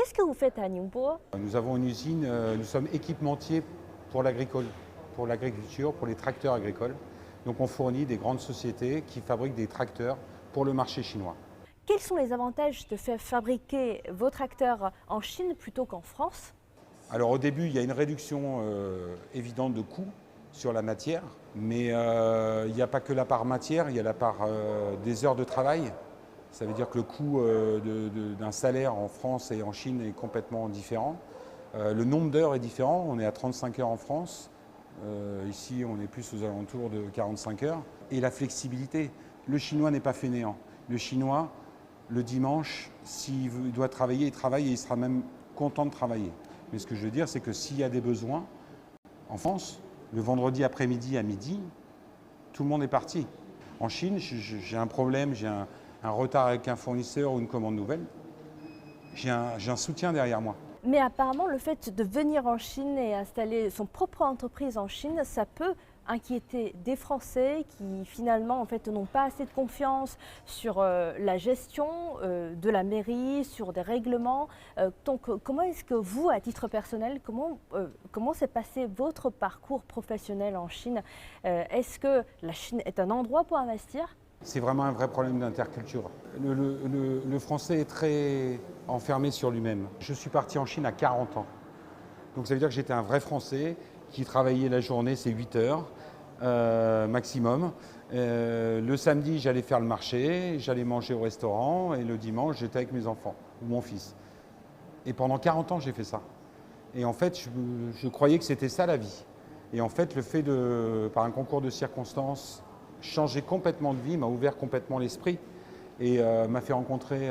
Qu'est-ce que vous faites à Ningbo? Nous avons une usine, nous sommes équipementiers pour l'agriculture, pour les tracteurs agricoles. Donc on fournit des grandes sociétés qui fabriquent des tracteurs pour le marché chinois. Quels sont les avantages de faire fabriquer vos tracteurs en Chine plutôt qu'en France? Alors au début, il y a une réduction évidente de coûts sur la matière, mais il n'y a pas que la part matière, il y a la part des heures de travail. Ça veut dire que le coût d'un salaire en France et en Chine est complètement différent. Le nombre d'heures est différent, on est à 35 heures en France, ici on est plus aux alentours de 45 heures. Et la flexibilité, le chinois n'est pas fainéant. Le chinois, le dimanche, s'il doit travailler, il travaille et il sera même content de travailler. Mais ce que je veux dire, c'est que s'il y a des besoins, en France, le vendredi après-midi à midi, tout le monde est parti. En Chine, j'ai un problème, j'ai un retard avec un fournisseur ou une commande nouvelle, j'ai un soutien derrière moi. Mais apparemment, le fait de venir en Chine et installer son propre entreprise en Chine, ça peut inquiéter des Français qui finalement en fait n'ont pas assez de confiance sur la gestion de la mairie, sur des règlements. Donc comment est-ce que vous, à titre personnel, comment s'est passé votre parcours professionnel en Chine? Est-ce que la Chine est un endroit pour investir? C'est vraiment un vrai problème d'interculture. Le français est très enfermé sur lui-même. Je suis parti en Chine à 40 ans. Donc ça veut dire que j'étais un vrai Français qui travaillait la journée, c'est 8 heures maximum. Le samedi, j'allais faire le marché, j'allais manger au restaurant et le dimanche, j'étais avec mes enfants ou mon fils. Et pendant 40 ans, j'ai fait ça. Et en fait, je croyais que c'était ça la vie. Et en fait, le fait de, par un concours de circonstances, changer complètement de vie m'a ouvert complètement l'esprit et m'a fait rencontrer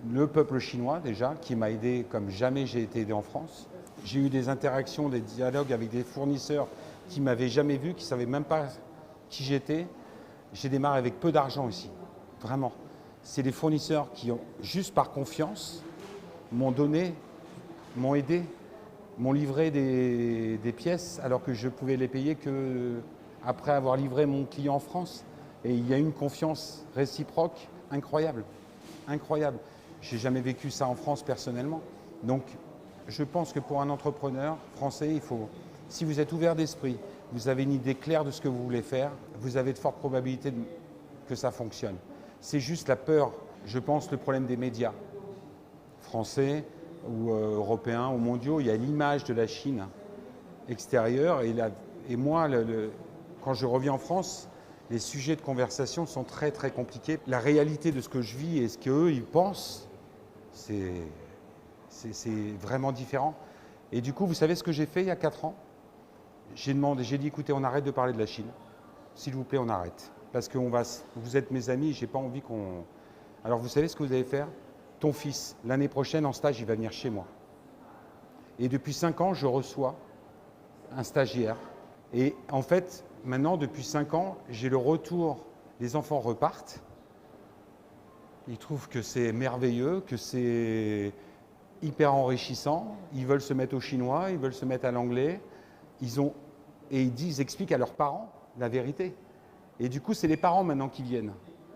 le peuple chinois déjà, qui m'a aidé comme jamais j'ai été aidé en France. J'ai eu des interactions, des dialogues avec des fournisseurs qui ne m'avaient jamais vu, qui ne savaient même pas qui j'étais. J'ai démarré avec peu d'argent aussi, vraiment. C'est des fournisseurs qui, juste par confiance, m'ont donné, m'ont aidé, m'ont livré des pièces alors que je pouvais les payer que après avoir livré mon client en France. Et il y a une confiance réciproque incroyable, incroyable. Je n'ai jamais vécu ça en France personnellement. Donc je pense que pour un entrepreneur français, il faut, si vous êtes ouvert d'esprit, vous avez une idée claire de ce que vous voulez faire, vous avez de fortes probabilités que ça fonctionne. C'est juste la peur, je pense, le problème des médias français ou européens ou mondiaux. Il y a l'image de la Chine extérieure et moi, quand je reviens en France, les sujets de conversation sont très très compliqués. La réalité de ce que je vis et ce qu'eux ils pensent, c'est vraiment différent. Et du coup, vous savez ce que j'ai fait il y a 4 ans? J'ai dit écoutez, on arrête de parler de la Chine. S'il vous plaît, on arrête. Parce que vous êtes mes amis, j'ai pas envie qu'on... Alors vous savez ce que vous allez faire? Ton fils, l'année prochaine en stage, il va venir chez moi. Et depuis 5 ans, je reçois un stagiaire. Et en fait, maintenant, depuis 5 ans, j'ai le retour. Les enfants repartent. Ils trouvent que c'est merveilleux, que c'est hyper enrichissant. Ils veulent se mettre au chinois, ils veulent se mettre à l'anglais. Ils expliquent à leurs parents la vérité. Et du coup, c'est les parents maintenant qui viennent.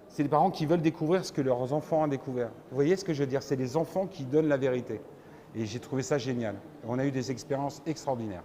C'est les parents qui veulent découvrir ce que leurs enfants ont découvert. Vous voyez ce que je veux dire? C'est les enfants qui donnent la vérité. Et j'ai trouvé ça génial. On a eu des expériences extraordinaires.